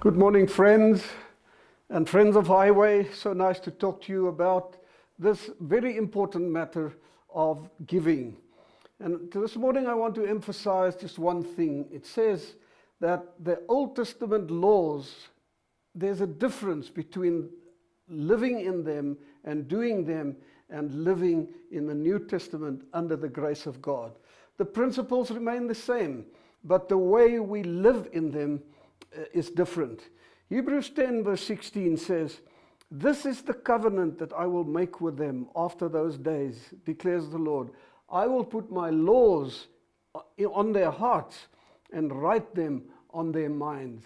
Good morning, friends and friends of Highway. So nice to talk to you about this very important matter of giving. And this morning I want to emphasize just one thing. It says that the Old Testament laws, there's a difference between living in them and doing them and living in the New Testament under the grace of God. The principles remain the same, but the way we live in them is different. Hebrews 10 verse 16 says, "This is the covenant that I will make with them after those days, declares the Lord. I will put my laws on their hearts and write them on their minds."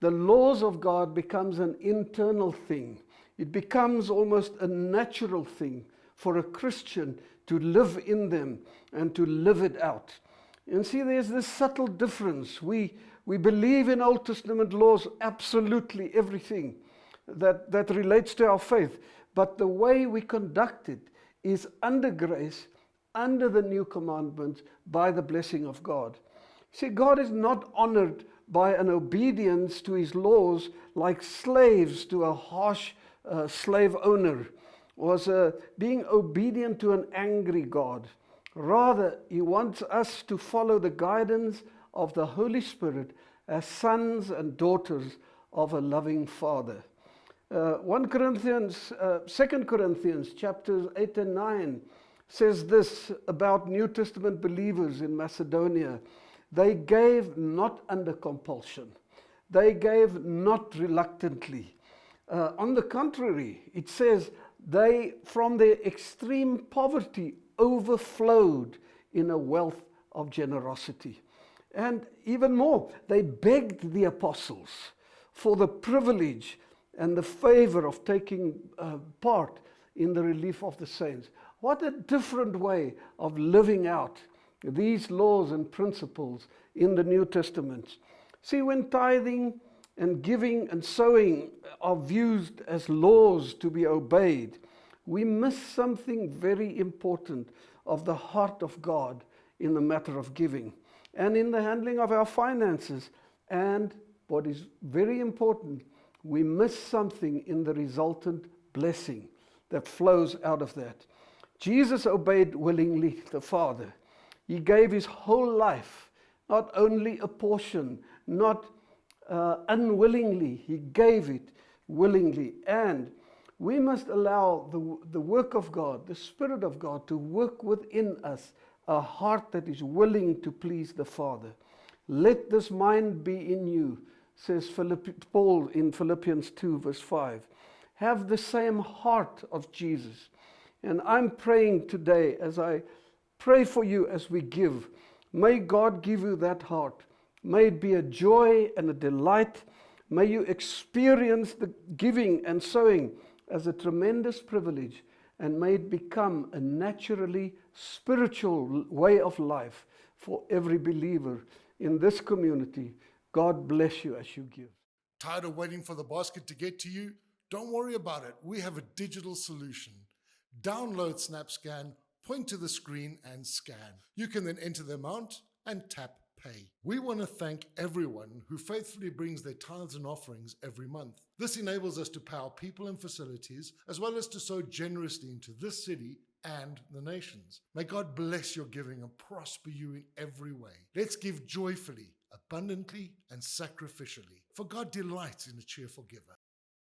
The laws of God becomes an internal thing. It becomes almost a natural thing for a Christian to live in them and to live it out. And see, there's this subtle difference. We believe in Old Testament laws, absolutely everything that relates to our faith. But the way we conduct it is under grace, under the new commandments, by the blessing of God. See, God is not honored by an obedience to his laws like slaves to a harsh slave owner, was being obedient to an angry God. Rather, he wants us to follow the guidance of the Holy Spirit as sons and daughters of a loving Father. 2 Corinthians chapters 8 and 9 says this about New Testament believers in Macedonia. They gave not under compulsion. They gave not reluctantly. On the contrary, it says they, from their extreme poverty, overflowed in a wealth of generosity. And even more, they begged the apostles for the privilege and the favor of taking part in the relief of the saints. What a different way of living out these laws and principles in the New Testament. See, when tithing and giving and sowing are viewed as laws to be obeyed, we miss something very important of the heart of God in the matter of giving and in the handling of our finances. And what is very important, we miss something in the resultant blessing that flows out of that. Jesus obeyed willingly the Father. He gave his whole life, not only a portion, not unwillingly. He gave it willingly. And we must allow the work of God, the Spirit of God, to work within us a heart that is willing to please the Father. Let this mind be in you, says Paul in Philippians 2 verse 5. Have the same heart of Jesus. And I'm praying today, as I pray for you as we give, may God give you that heart. May it be a joy and a delight. May you experience the giving and sowing as a tremendous privilege, and may it become a naturally spiritual way of life for every believer in this community. God bless you as you give. Tired of waiting for the basket to get to you? Don't worry about it. We have a digital solution. Download SnapScan, point to the screen and scan. You can then enter the amount and tap pay. We want to thank everyone who faithfully brings their tithes and offerings every month. This enables us to pay our people and facilities, as well as to sow generously into this city and the nations. May God bless your giving and prosper you in every way. Let's give joyfully, abundantly, and sacrificially, for God delights in a cheerful giver.